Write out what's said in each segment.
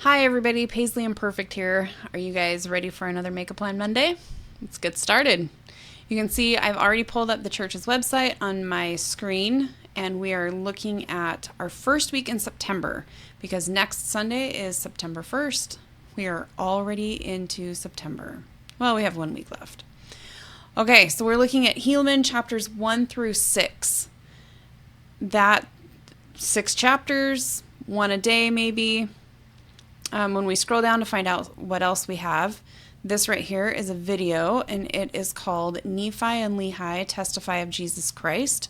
Hi everybody, Paisley Imperfect here. Are you guys ready for another Make a Plan Monday? Let's get started. You can see I've already pulled up the church's website on my screen, and we are looking at our first week in September because next Sunday is September 1st. We are already into September. Well, we have 1 week left. Okay, so we're looking at Helaman Chapters 1 through 6. That 6 chapters, one a day maybe. When we scroll down to find out what else we have, this right here is a video, and it is called Nephi and Lehi, Testify of Jesus Christ.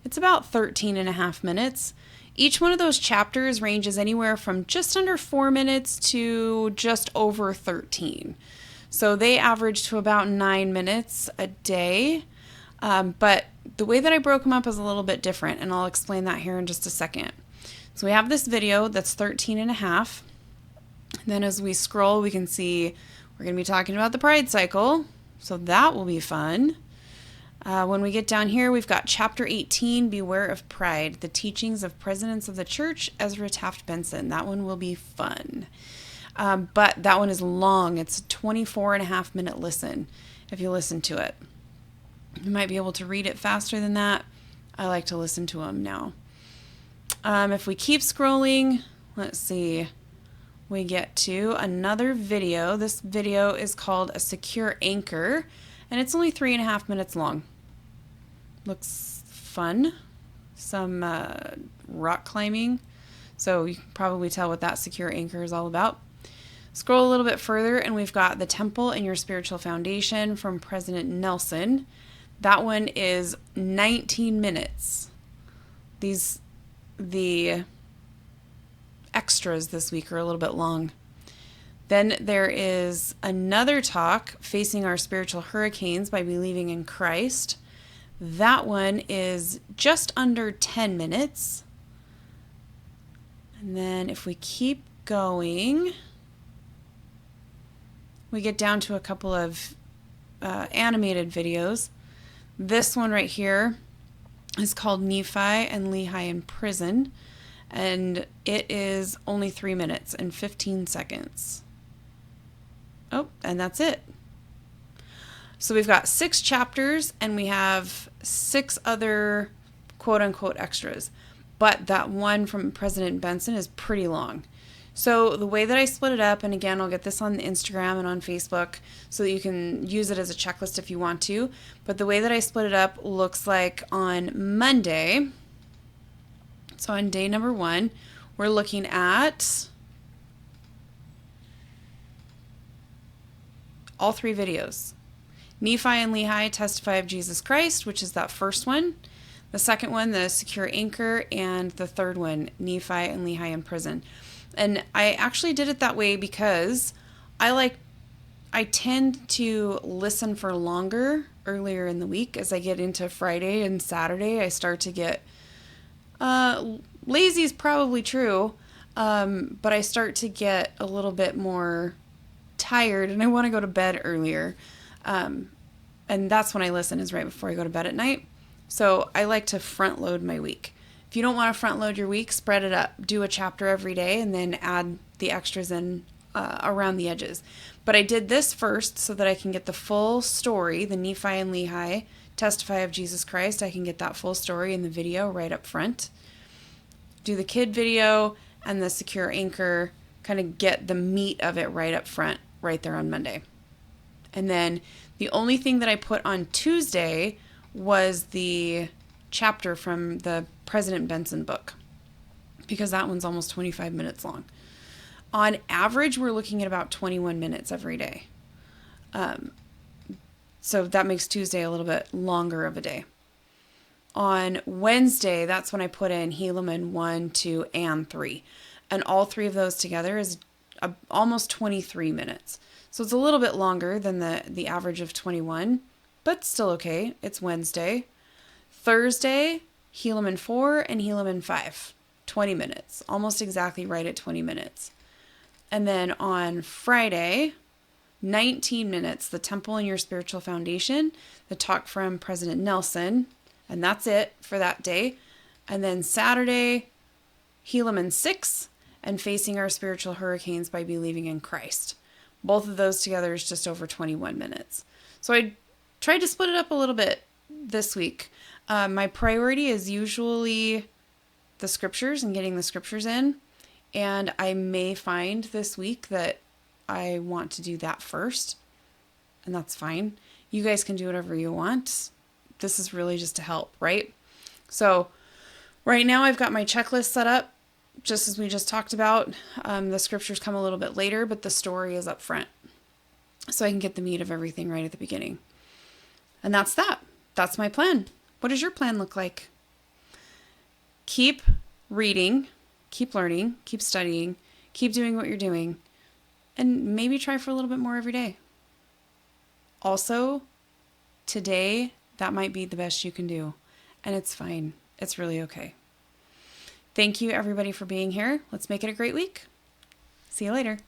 It's about 13 and a half minutes. Each one of those chapters ranges anywhere from just under 4 minutes to just over 13. So they average to about 9 minutes a day. But the way that I broke them up is a little bit different, and I'll explain that here in just a second. So we have this video that's 13 and a half. Then as we scroll, we can see we're going to be talking about the pride cycle, so that will be fun. When we get down here, we've got Chapter 18, Beware of Pride, the teachings of presidents of the church, Ezra, Taft, Benson. That one will be fun. But that one is long. It's a 24 and a half minute listen if you listen to it. You might be able to read it faster than that. I like to listen to them now. If we keep scrolling, let's see. We get to another video. This video is called A Secure Anchor, and it's only 3.5 minutes long. Looks fun. Some rock climbing. So you can probably tell what that secure anchor is all about. Scroll a little bit further, and we've got The Temple and Your Spiritual Foundation from President Nelson. That one is 19 minutes. The extras this week are a little bit long. Then there is another talk, Facing Our Spiritual Hurricanes by Believing in Christ. That one is just under 10 minutes. And then if we keep going, we get down to a couple of animated videos. This one right here is called Nephi and Lehi in Prison. And it is only 3 minutes and 15 seconds. Oh, and that's it. So we've got 6 chapters, and we have 6 other quote-unquote extras. But that one from President Benson is pretty long. So the way that I split it up, and again, I'll get this on Instagram and on Facebook so that you can use it as a checklist if you want to. But the way that I split it up looks like on Monday. So on day number 1, we're looking at all 3 videos. Nephi and Lehi, Testify of Jesus Christ, which is that first one. The second one, The Secure Anchor. And the third one, Nephi and Lehi in Prison. And I actually did it that way because I tend to listen for longer earlier in the week. As I get into Friday and Saturday, I start to get lazy is probably true, but I start to get a little bit more tired and I want to go to bed earlier. And that's when I listen, is right before I go to bed at night. So I like to front load my week. If you don't want to front load your week, spread it up. Do a chapter every day and then add the extras in around the edges. But I did this first so that I can get the full story, the Nephi and Lehi, Testify of Jesus Christ. I can get that full story in the video right up front. Do the kid video and the Secure Anchor, kind of get the meat of it right up front, right there on Monday. And then the only thing that I put on Tuesday was the chapter from the President Benson book, because that one's almost 25 minutes long. On average, we're looking at about 21 minutes every day. So that makes Tuesday a little bit longer of a day. On Wednesday, that's when I put in Helaman 1, 2, and 3. And all 3 of those together is almost 23 minutes. So it's a little bit longer than the average of 21, but still okay. It's Wednesday. Thursday, Helaman 4 and Helaman 5. 20 minutes. Almost exactly right at 20 minutes. And then on Friday, 19 minutes, The Temple and Your Spiritual Foundation, the talk from President Nelson, and that's it for that day. And then Saturday, Helaman 6, and facing our spiritual hurricanes by believing in Christ. Both of those together is just over 21 minutes. So I tried to split it up a little bit this week. My priority is usually the scriptures and getting the scriptures in. And I may find this week that I want to do that first. And that's fine. You guys can do whatever you want. This is really just to help, right? So right now I've got my checklist set up, just as we just talked about. The scriptures come a little bit later, but the story is up front. So I can get the meat of everything right at the beginning. And that's that. That's my plan. What does your plan look like? Keep reading, keep learning, keep studying, keep doing what you're doing, and maybe try for a little bit more every day. Also, today, that might be the best you can do, and it's fine. It's really okay. Thank you, everybody, for being here. Let's make it a great week. See you later.